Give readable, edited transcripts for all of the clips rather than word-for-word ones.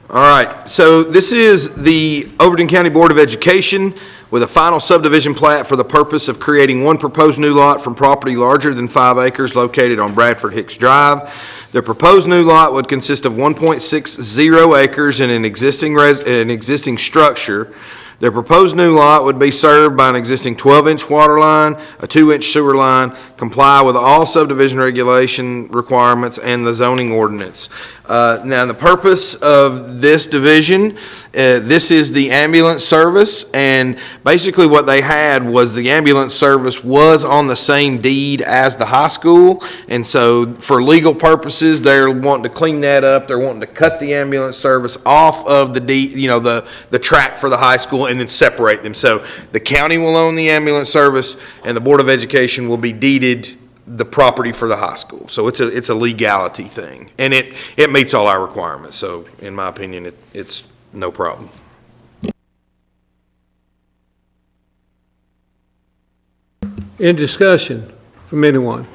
All right, so this is the Overton County Board of Education with a final subdivision plat for the purpose of creating one proposed new lot from property larger than 5 acres located on Bradford Hicks Drive. The proposed new lot would consist of 1.60 acres in an existing structure. The proposed new lot would be served by an existing 12-inch water line, a 2-inch sewer line, comply with all subdivision regulation requirements and the zoning ordinance. Now, the purpose of this division, this is the ambulance service, and basically what they had was the ambulance service was on the same deed as the high school, and so for legal purposes, they're wanting to clean that up. They're wanting to cut the ambulance service off of the deed, the track for the high school, and then separate them. So the county will own the ambulance service, and the Board of Education will be deeded the property for the high school. So it's a legality thing, and it meets all our requirements. So in my opinion, it's no problem. In discussion from anyone?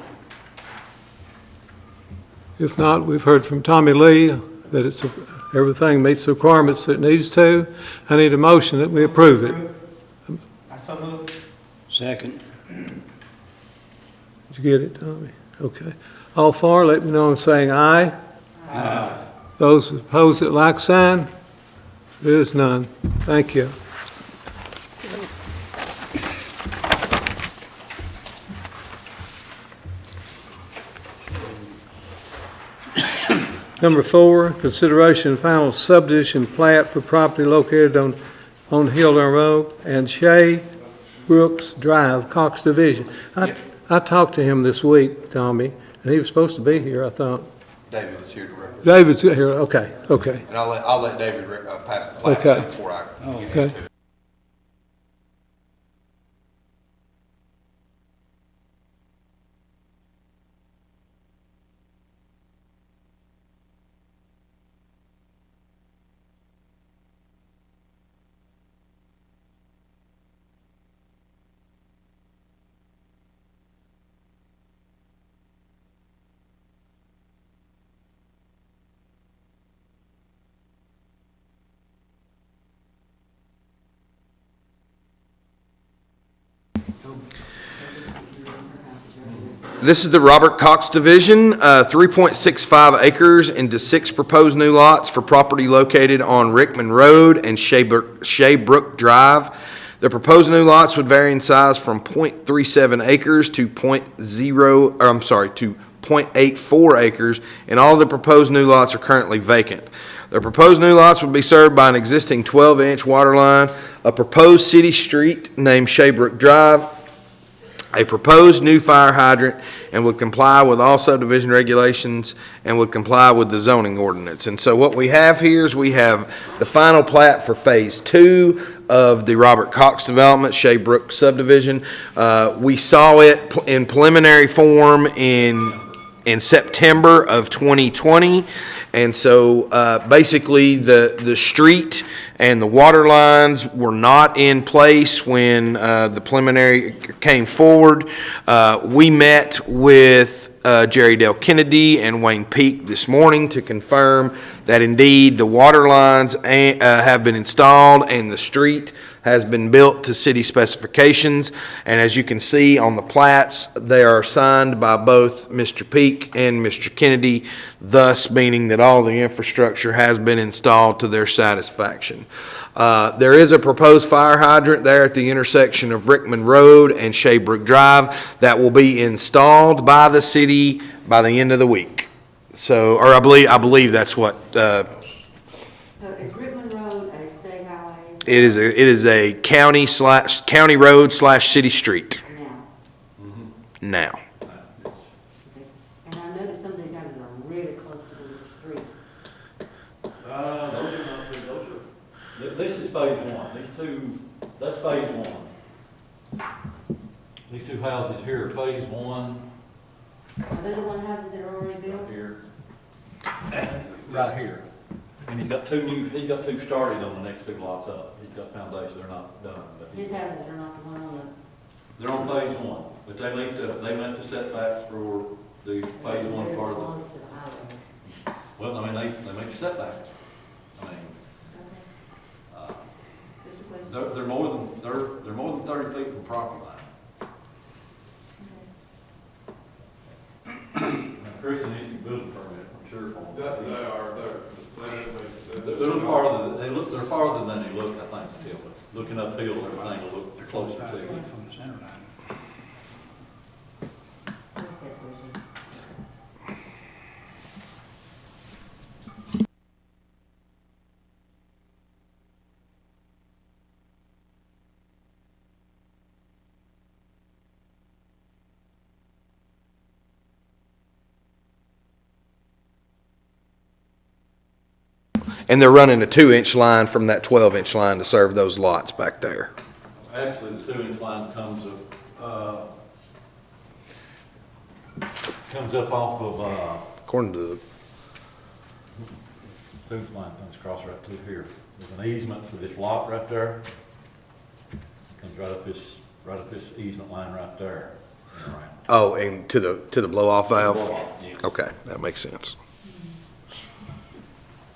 If not, we've heard from Tommy Lee that everything meets the requirements that it needs to. I need a motion that we approve it. I so move. Second. Did you get it, Tommy? Okay. All for, let me know in saying aye. Aye. Those opposed, that like sign. There is none. Thank you. Number 4, consideration of final subdivision plat for property located on Hildon Road and Shea Brooks Drive, Cox Division. I talked to him this week, Tommy, and he was supposed to be here, I thought. David is here to represent. David's here, okay. And I'll let David pass the plat Okay. before I get Okay. into it. This is the Robert Cox Division, 3.65 acres into 6 proposed new lots for property located on Rickman Road and Shea Brook Drive. The proposed new lots would vary in size from 0.37 acres to 0.84 acres, and all of the proposed new lots are currently vacant. The proposed new lots would be served by an existing 12-inch water line, a proposed city street named Shea Brook Drive, a proposed new fire hydrant, and would comply with all subdivision regulations and would comply with the zoning ordinance. And so what we have here is we have the final plat for phase 2 of the Robert Cox development, Shea Brook subdivision. We saw it in preliminary form in September of 2020. And so basically the street and the water lines were not in place when the preliminary came forward. We met with Jerry Dale Kennedy and Wayne Peak this morning to confirm that indeed the water lines have been installed and the street has been built to city specifications. And as you can see on the plats, they are signed by both Mr. Peak and Mr. Kennedy, thus meaning that all the infrastructure has been installed to their satisfaction. There is a proposed fire hydrant there at the intersection of Rickman Road and Shea Brook Drive that will be installed by the city by the end of the week. So, or I believe that's what. Is Rickman Road a state highway? It is a county road / city street. Now. Now. And I noticed some of these houses are really close to the street. This is phase 1. That's phase 1. These 2 houses here are phase 1. Are they the one houses that are already built? Here. Right here. And he's got 2 started on the next 2 lots up. He's got foundation, they're not done. But His houses are not the one on the. they're on phase 1, but they met the setbacks for the phase 1 part of the. Well, I mean, they make setbacks. I mean, Christian issued building permit, I'm sure for them. They're They're farther than they look, I think, still, but looking uphill, everything will look, they're closer to you. From the center line. What's that question? And they're running a 2-inch line from that 12-inch line to serve those lots back there. Actually, the 2-inch line comes up off of, According to the, 2-inch line comes across right through here. There's an easement to this lot right there. Comes right up this easement line right there. And around. oh, and to the blow-off valve? Blow-off, yeah. Okay, that makes sense.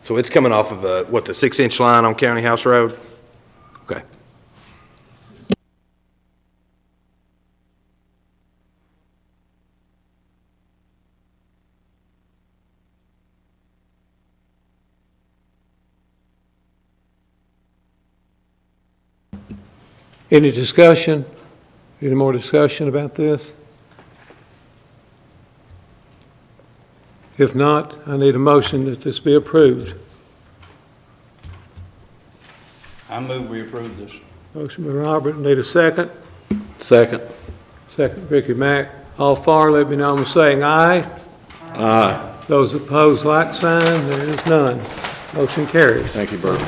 So it's coming off of the 6-inch line on County House Road? Okay. Any discussion? Any more discussion about this? If not, I need a motion that this be approved. I move we approve this. Motion by Robert, need a second? Second. Second, Ricky Mack. All for, let me know by saying aye. Aye. Those opposed, like sign. There is none. Motion carries. Thank you, Bert.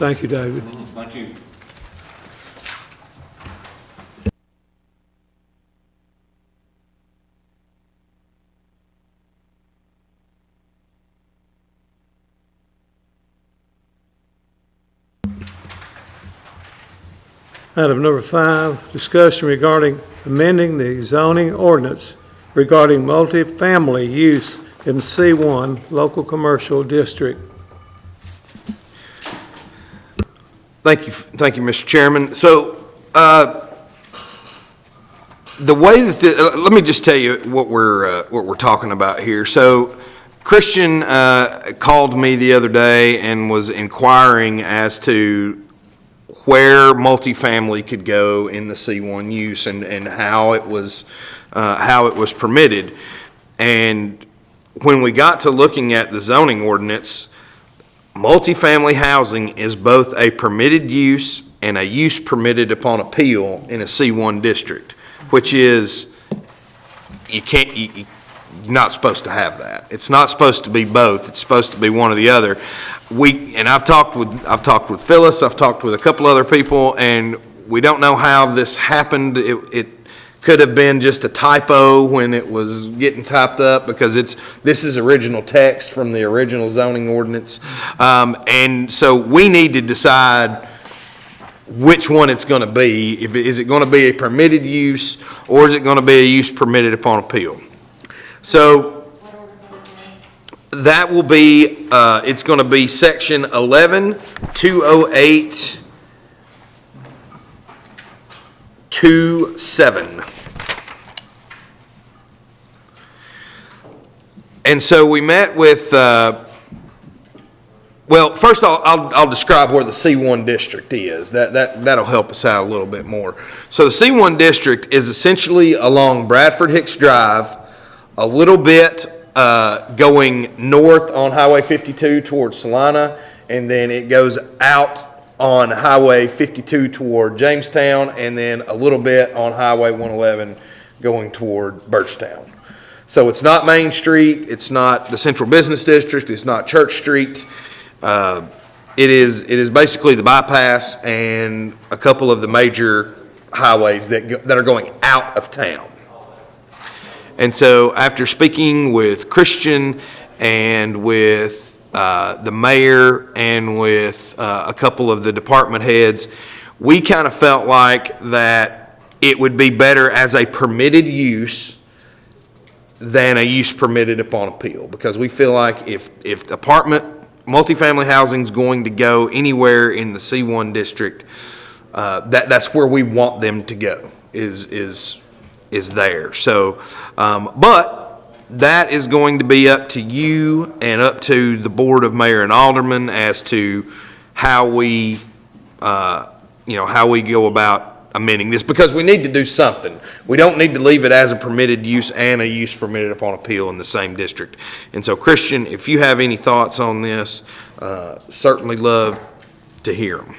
Thank you, David. Thank you. Item number 5, discussion regarding amending the zoning ordinance regarding multifamily use in C1 local commercial district. Thank you, Mr. Chairman. So, the way that let me just tell you what we're talking about here. So, Christian called me the other day and was inquiring as to where multifamily could go in the C1 use and how it was permitted. And when we got to looking at the zoning ordinance, multifamily housing is both a permitted use and a use permitted upon appeal in a C1 district, which is, you're not supposed to have that. It's not supposed to be both. It's supposed to be one or the other. I've talked with Phyllis, I've talked with a couple other people, and we don't know how this happened. It could have been just a typo when it was getting typed up, because this is original text from the original zoning ordinance. And so we need to decide which one it's going to be. Is it going to be a permitted use, or is it going to be a use permitted upon appeal? So that will be, it's going to be section 11-208-27. And so we met with, well, first I'll describe where the C1 district is. That'll help us out a little bit more. So the C1 district is essentially along Bradford Hicks Drive, a little bit going north on Highway 52 towards Salina, and then it goes out on Highway 52 toward Jamestown, and then a little bit on Highway 111 going toward Birchtown. So it's not Main Street, it's not the Central Business District, it's not Church Street. It is basically the bypass and a couple of the major highways that are going out of town. And so after speaking with Christian and with the mayor and with a couple of the department heads, we kind of felt like that it would be better as a permitted use than a use permitted upon appeal, because we feel like if multifamily housing is going to go anywhere in the C1 district, that's where we want them to go, is there. So, but that is going to be up to you and up to the Board of Mayor and Aldermen as to how we, how we go about amending this, because we need to do something. We don't need to leave it as a permitted use and a use permitted upon appeal in the same district. And so, Christian, if you have any thoughts on this, certainly love to hear them.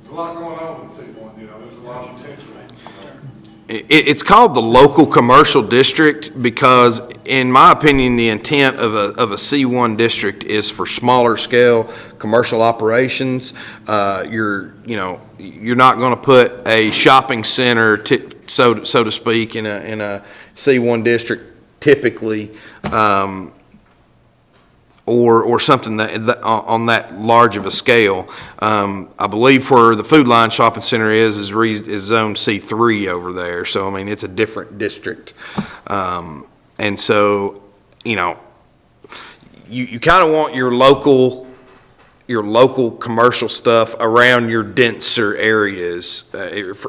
There's a lot going on with C1, there's a lot of potential. It's called the local commercial district because, in my opinion, the intent of a C1 district is for smaller scale commercial operations. You're not going to put a shopping center, so to speak, in a C1 district typically, or something that on that large of a scale. I believe where the Food Line Shopping Center is zone C3 over there. So, I mean, it's a different district. And so, you kind of want your local commercial stuff around your denser areas,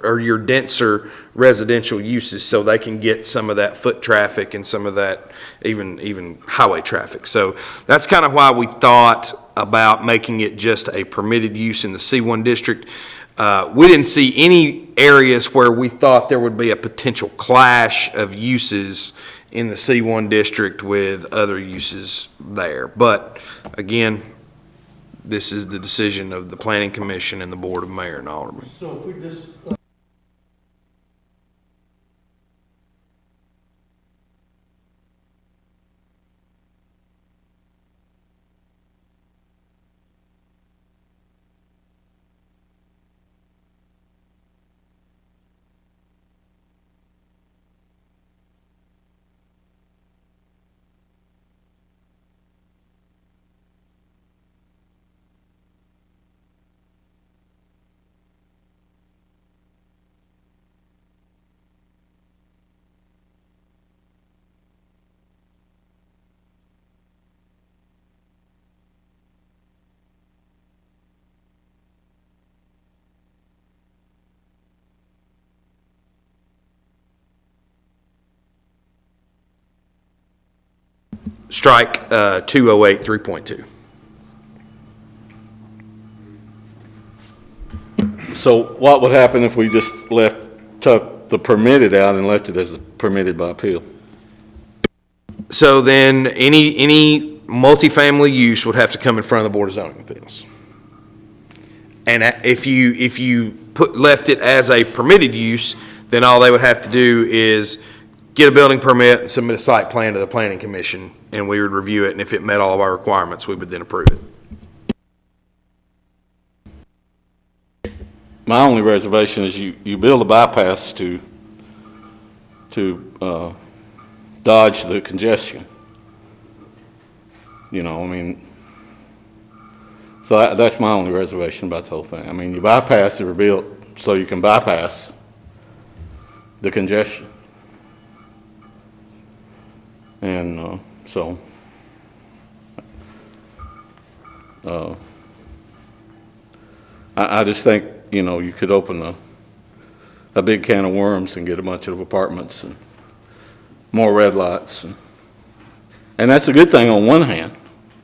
or your denser residential uses, so they can get some of that foot traffic and some of that even highway traffic. So that's kind of why we thought about making it just a permitted use in the C1 district. We didn't see any areas where we thought there would be a potential clash of uses in the C1 district with other uses there. But again, this is the decision of the Planning Commission and the Board of Mayor and Aldermen. So if we just, Strike 208 3.2. So what would happen if we just took the permitted out and left it as permitted by appeal? So then any multifamily use would have to come in front of the Board of Zoning Appeals. And if you left it as a permitted use, then all they would have to do is get a building permit and submit a site plan to the Planning Commission, and we would review it, and if it met all of our requirements, we would then approve it. My only reservation is you build a bypass to dodge the congestion. So that's my only reservation about the whole thing. I mean, you bypass, were built so you can bypass the congestion. And, so, I just think, you know, you could open a big can of worms and get a bunch of apartments and more red lights. And that's a good thing on one hand,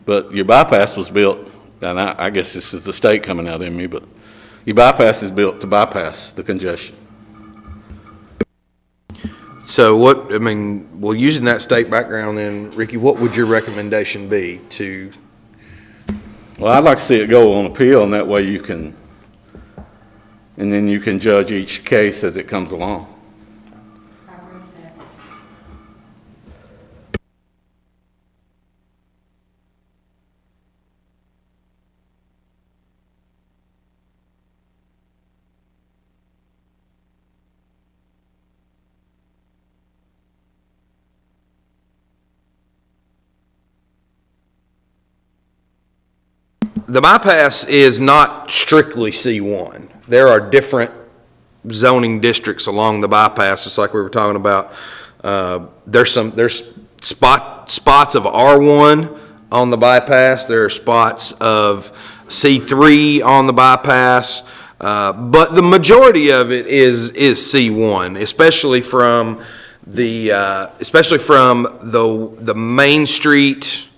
but your bypass was built, and I guess this is the state coming out in me, but your bypass is built to bypass the congestion. So what, I mean, well, using that state background then, Ricky, what would your recommendation be to, Well, I'd like to see it go on appeal, and that way you can, and then you can judge each case as it comes along. I agree with that. the bypass is not strictly C1. There are different zoning districts along the bypass, just like we were talking about. There's spots of R1 on the bypass. There are spots of C3 on the bypass. But the majority of it is C1, especially from the Main Street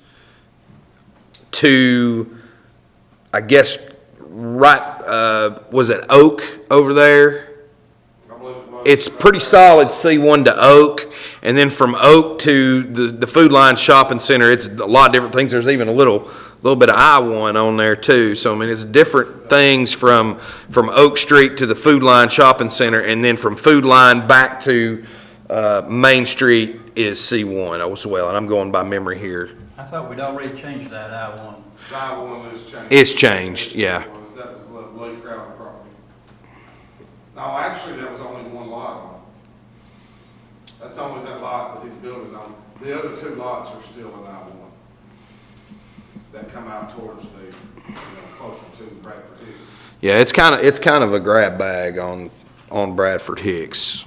to, I guess, right, was it Oak over there? It's pretty solid C1 to Oak, and then from Oak to the Food Line Shopping Center, it's a lot of different things. There's even a little bit of I-1 on there too. So, I mean, it's different things from Oak Street to the Food Line Shopping Center, and then from Food Line back to Main Street is C1 as well, and I'm going by memory here. I thought we'd already changed that I-1. I-1 is changed. It's changed, yeah. That was the Lake Crowder property. No, actually, that was only one lot on it. That's only that lot that he's building on. The other two lots are still in I-1. That come out towards the, closer to Bradford Hicks. Yeah, it's kind of a grab bag on Bradford Hicks.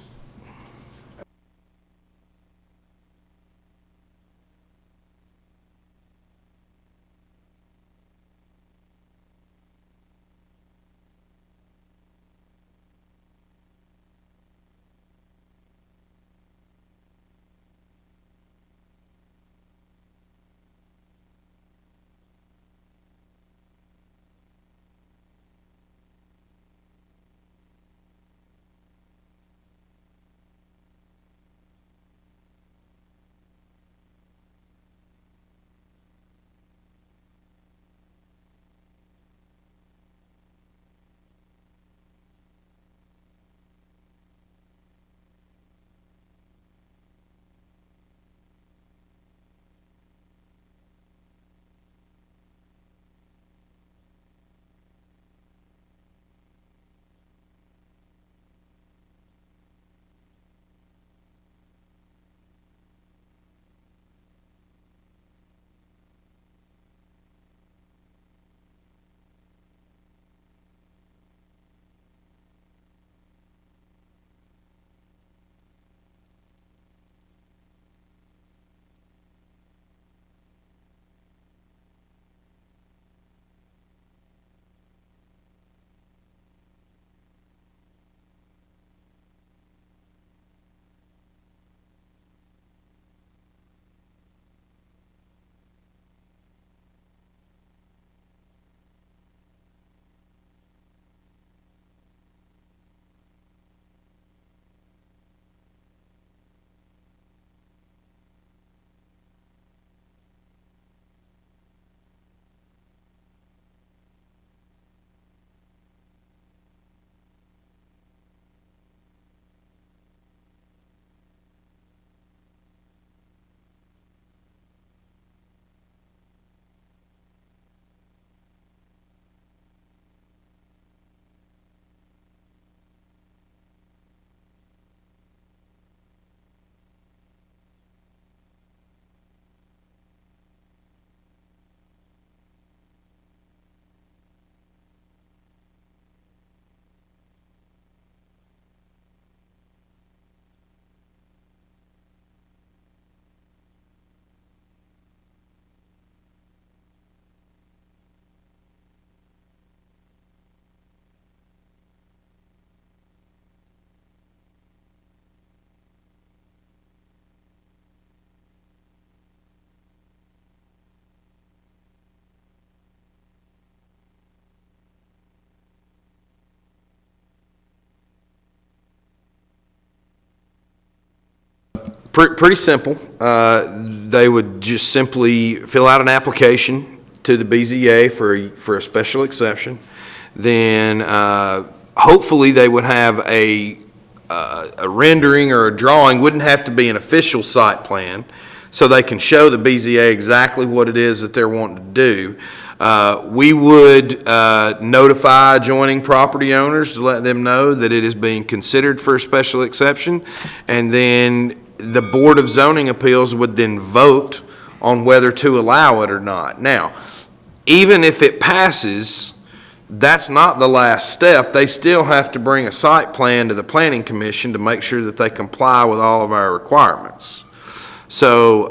Pretty simple. They would just simply fill out an application to the BZA for a special exception. Then, hopefully they would have a rendering or a drawing, wouldn't have to be an official site plan, so they can show the BZA exactly what it is that they're wanting to do. We would notify adjoining property owners to let them know that it is being considered for a special exception, and then the Board of Zoning Appeals would then vote on whether to allow it or not. Now, even if it passes, that's not the last step. They still have to bring a site plan to the Planning Commission to make sure that they comply with all of our requirements. So,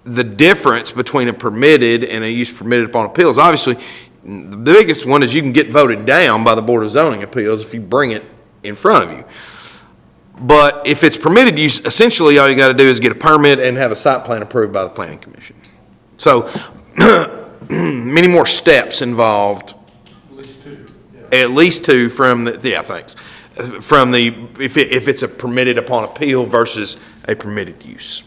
the difference between a permitted and a use permitted upon appeals, obviously, the biggest one is you can get voted down by the Board of Zoning Appeals if you bring it in front of you. But if it's permitted use, essentially all you got to do is get a permit and have a site plan approved by the Planning Commission. So, many more steps involved. At least two from the, yeah, thanks. From the, if it's a permitted upon appeal versus a permitted use.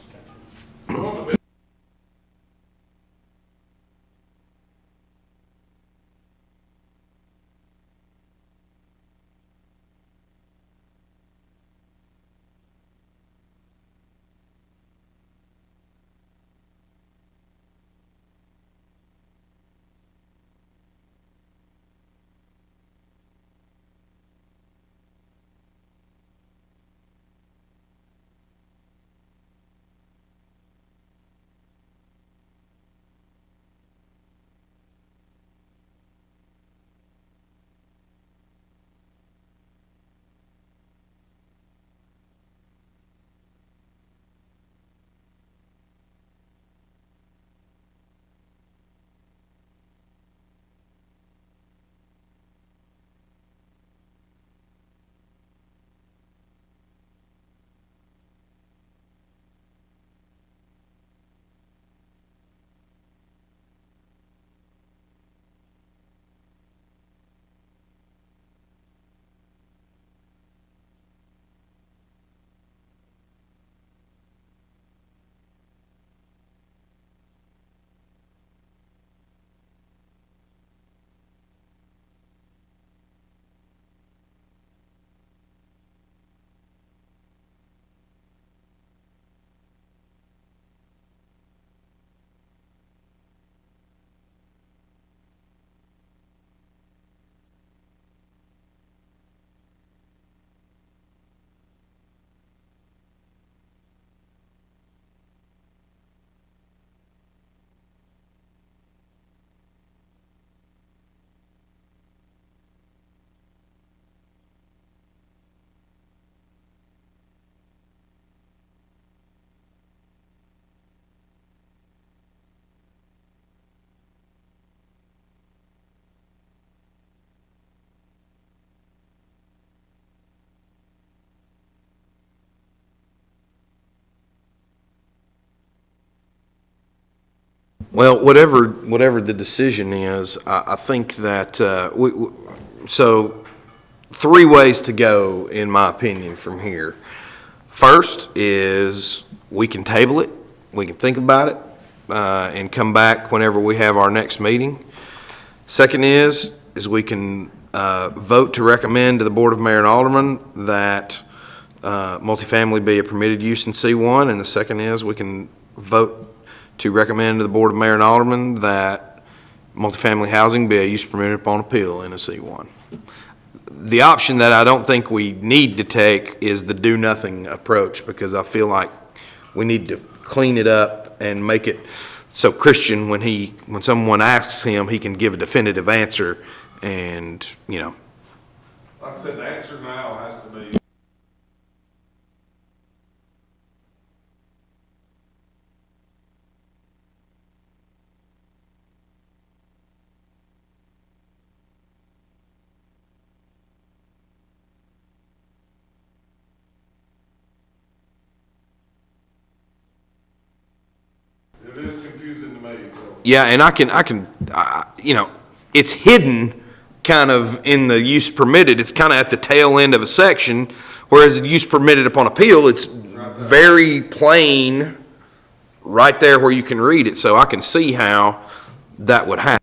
Well, whatever the decision is, I think that, so 3 ways to go, in my opinion, from here. First is we can table it, we can think about it, and come back whenever we have our next meeting. Second is we can vote to recommend to the Board of Mayor and Aldermen that multifamily be a permitted use in C1, and the second is we can vote to recommend to the Board of Mayor and Aldermen that multifamily housing be a use permitted upon appeal in a C1. The option that I don't think we need to take is the do-nothing approach, because I feel like we need to clean it up and make it so Christian, when someone asks him, he can give a definitive answer, and, you know. Like I said, the answer now has to be. It is confusing to me, so. Yeah, and I can, you know, it's hidden kind of in the use permitted. It's kind of at the tail end of a section, whereas the use permitted upon appeal, it's very plain right there where you can read it, so I can see how that would happen.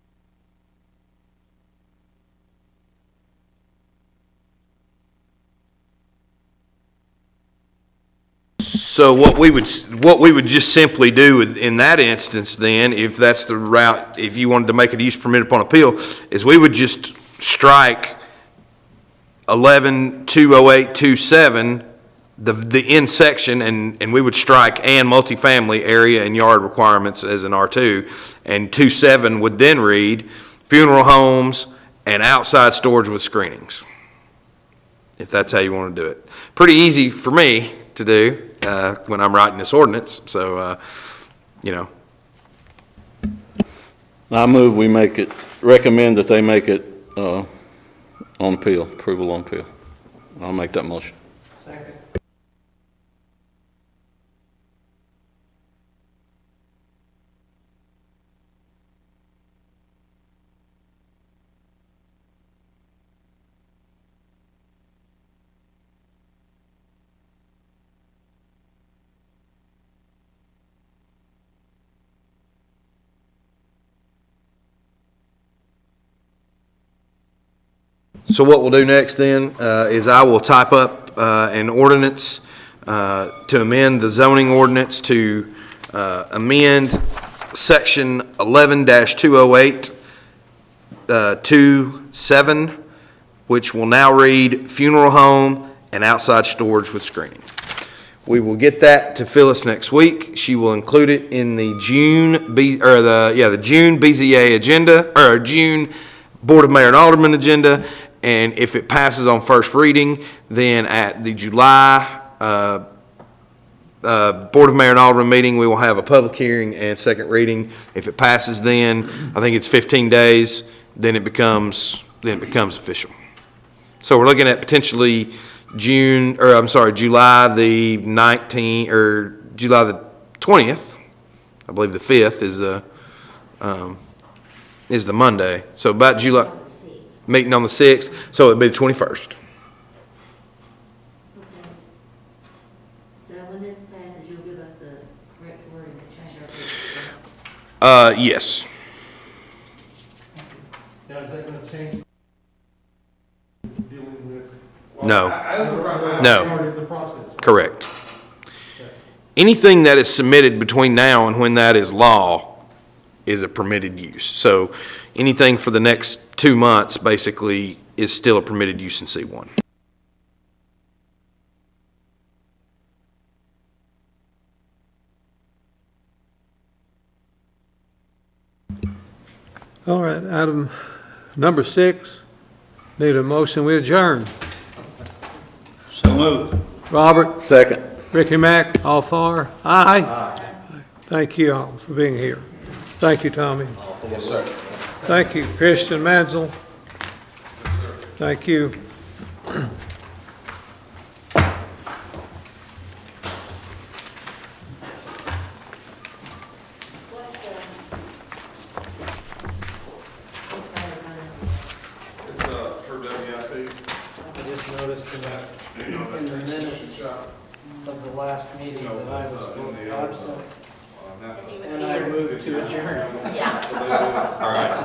So what we would just simply do in that instance then, if that's the route, if you wanted to make a use permit upon appeal, is we would just strike 11-208-27, the end section, and we would strike and multifamily area and yard requirements as an R2, and 27 would then read funeral homes and outside storage with screenings, if that's how you want to do it. Pretty easy for me to do when I'm writing this ordinance, so, you know. I move we recommend that they make it on appeal, approval on appeal. I'll make that motion. Second. So what we'll do next then is I will type up an ordinance to amend the zoning ordinance to amend section 11-208 27, which will now read funeral home and outside storage with screening. We will get that to Phyllis next week. She will include it in the June the June BZA agenda, or June Board of Mayor and Alderman agenda. And if it passes on first reading, then at the July Board of Mayor and Alderman meeting, we will have a public hearing and second reading. If it passes then, I think it's 15 days, then it becomes official. So we're looking at potentially July the 19th, or July the 20th. I believe the 5th is the Monday. So about July. Meeting on the 6th, so it'd be the 21st. Okay. So when this passes, you'll give us the correct wording to change our. Yes. Now, is that gonna change dealing with? No. As of right now. No. Part of the process. Correct. Anything that is submitted between now and when that is law is a permitted use. So anything for the next 2 months basically is still a permitted use in C1. All right, item number 6, need a motion, we adjourn. So move. Robert, Second. Ricky Mack, all for? Aye. Thank you all for being here. Thank you, Tommy. Yes, sir. Thank you, Christian Mansell. Thank you. It's for WIT. I just noticed in the minutes of the last meeting that I was both absent and I moved to adjourn. All right.